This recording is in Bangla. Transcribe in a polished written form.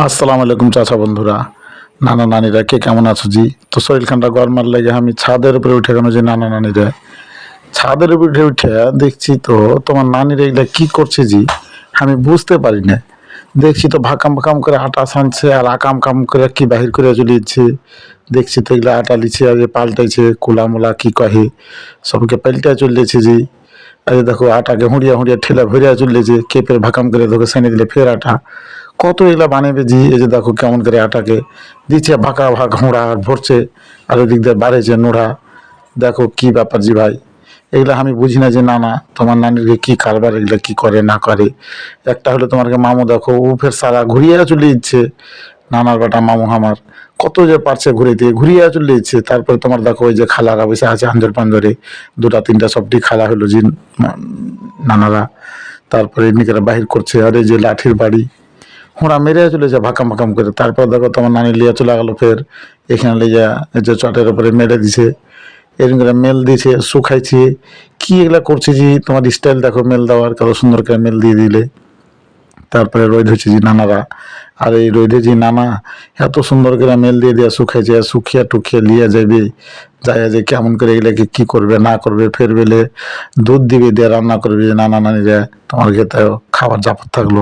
আসসালামু আলাইকুম চাচা বন্ধুরা, নানা নানিরা কে কেমন আছো জি? তো শরীরখানটা গরমার লাগে আমি ছাদের উপরে উঠে গেল যে নানা নানিরা ছাদের উপরে উঠে উঠে দেখছি তো তোমার নানিরা এগুলা কি করছে জি, আমি বুঝতে পারি না। দেখছি তো ভাকাম ভাকাম করে আটা ছানছে আর আকাম কাম করে কি বাহির করে চলে যাচ্ছে। দেখছি তো এগুলা আটা লিছে আর পাল্টাইছে কোলা মোলা কি কহে সবকে পাল্টা চলেছে জি। এই যে দেখো আটাকে হুঁড়িয়া হুঁড়িয়া ঠেলা ভরিয়া চললেছে, কে ফের ভাকাম করে ধোকে সেনে দিলে ফের আটা কত এগুলা বানাবে জি। এই যে দেখো কেমন করে আটাকে দিচ্ছে ভাকা ভাগ হুঁড়া আর ভরছে, আর ওদিক দিয়ে বাড়েছে নোড়া। দেখো কি ব্যাপার জি ভাই, এগুলা আমি বুঝি না যে না না তোমার নানির কি কারবার, এগুলা কি করে না করে। একটা হলো তোমার মামু, দেখো ও ফের সারা ঘুরিয়ে চলে দিচ্ছে। নানার বেটা মামু আমার কত যে পারছে ঘুরে দিয়ে ঘুরিয়ে চলে দিচ্ছে। তারপরে তোমার দেখো ওই যে খালারা বসে আছে আঞ্জর পাঞ্জরে, দুটা তিনটা সবটি খালা হলো জি নানারা। তারপরে এমনিকেরা বাহির করছে, আর এই যে লাঠির বাড়ি হুঁড়া মেরে চলে যায় ভাকাম ভাকাম করে। তারপর দেখো তোমার নানি লিয়া চলে গেল ফের এখানে লিয়া এই যে চটের উপরে মেরে দিছে, এরকম করে মেল দিছে শুকাইছে। কি এগুলা করছে জি, তোমার স্টাইল দেখো মেল দেওয়ার, কত সুন্দর করে মেল দিয়ে দিলে। তারপরে রোদ হচ্ছে জি নানারা, আর এই রোদে যে নানা এত সুন্দর করে মেল দিয়ে দেওয়া শুকাইছে, শুকিয়া টুকিয়া লিয়া যাবে, যায় যে কেমন করে এগুলাকে কি করবে না করবে, ফের বেলে দুধ দিবে দিয়ে রান্না করবে যে নানা নানিরা তোমার খেতে খাবার জাপত থাকলো।